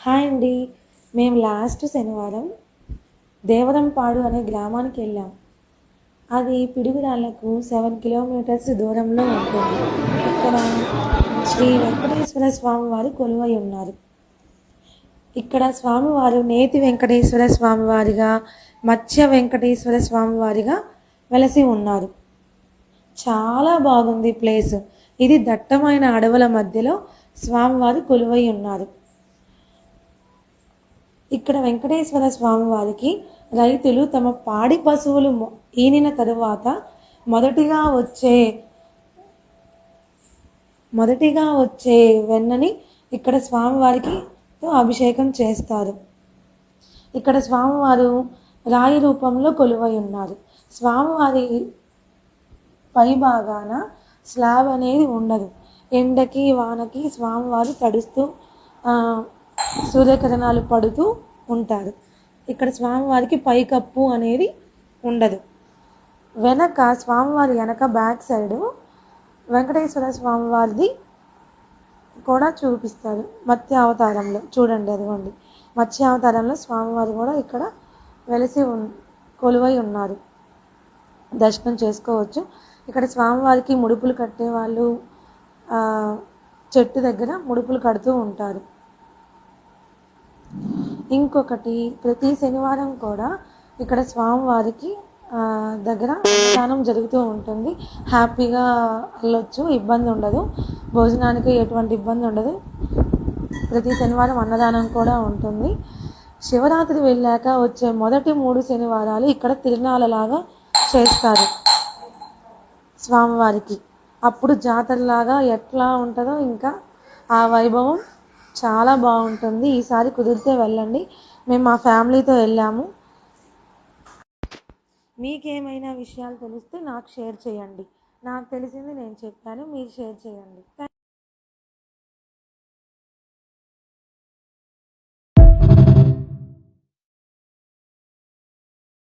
Hi అండి. మేము last శనివారం దేవరంపాడు అనే గ్రామానికి వెళ్ళాం. అది పిడుగురాళ్లకు 7 కిలోమీటర్స్ దూరంలో ఉంటుంది. ఇక్కడ శ్రీ వెంకటేశ్వర స్వామి వారు కొలువై ఉన్నారు. ఇక్కడ స్వామివారు నేతి వెంకటేశ్వర స్వామివారిగా, మత్స్య వెంకటేశ్వర స్వామివారిగా వెలసి ఉన్నారు. చాలా బాగుంది ప్లేస్. ఇది దట్టమైన అడవుల మధ్యలో స్వామివారు కొలువై ఉన్నారు. ఇక్కడ వెంకటేశ్వర స్వామి వారికి రైతులు తమ పాడి పశువులు ఈనిన తరువాత మొదటిగా వచ్చే వెన్నని ఇక్కడ స్వామివారికి అభిషేకం చేస్తారు. ఇక్కడ స్వామివారు రాయి రూపంలో కొలువై ఉన్నారు. స్వామివారి పై భాగాన స్లాబ్ అనేది ఉండదు. ఎండకి వానకి స్వామివారు తడుస్తూ సూర్యకిరణాలు పడుతూ ఉంటారు. ఇక్కడ స్వామివారికి పైకప్పు అనేది ఉండదు. వెనక స్వామివారి వెనక బ్యాక్ సైడు వెంకటేశ్వర స్వామివారిది కూడా చూపిస్తారు. మత్స్య అవతారంలో చూడండి, అదిగోండి మత్స్య అవతారంలో స్వామివారు కూడా ఇక్కడ వెలిసి కొలువై ఉన్నారు. దర్శనం చేసుకోవచ్చు. ఇక్కడ స్వామివారికి ముడుపులు కట్టేవాళ్ళు చెట్టు దగ్గర ముడుపులు కడుతూ ఉంటారు. ఇంకొకటి, ప్రతి శనివారం కూడా ఇక్కడ స్వామివారికి దగ్గర అన్నదానం జరుగుతూ ఉంటుంది. హ్యాపీగా వెళ్ళొచ్చు, ఇబ్బంది ఉండదు. భోజనానికి ఎటువంటి ఇబ్బంది ఉండదు. ప్రతి శనివారం అన్నదానం కూడా ఉంటుంది. శివరాత్రి వెళ్ళాక వచ్చే మొదటి 3 శనివారాలు ఇక్కడ తిరునాళ్ళలాగా చేస్తారు స్వామివారికి. అప్పుడు జాతరలాగా ఎట్లా ఉంటుందో ఇంకా ఆ వైభవం చాలా బాగుంటుంది. ఈసారి కుదిరితే వెళ్ళండి. మేము మా ఫ్యామిలీతో వెళ్ళాము. మీకేమైనా విషయాలు తెలిస్తే నాకు షేర్ చేయండి. నాకు తెలిసింది నేను చెప్పాను, మీరు షేర్ చేయండి.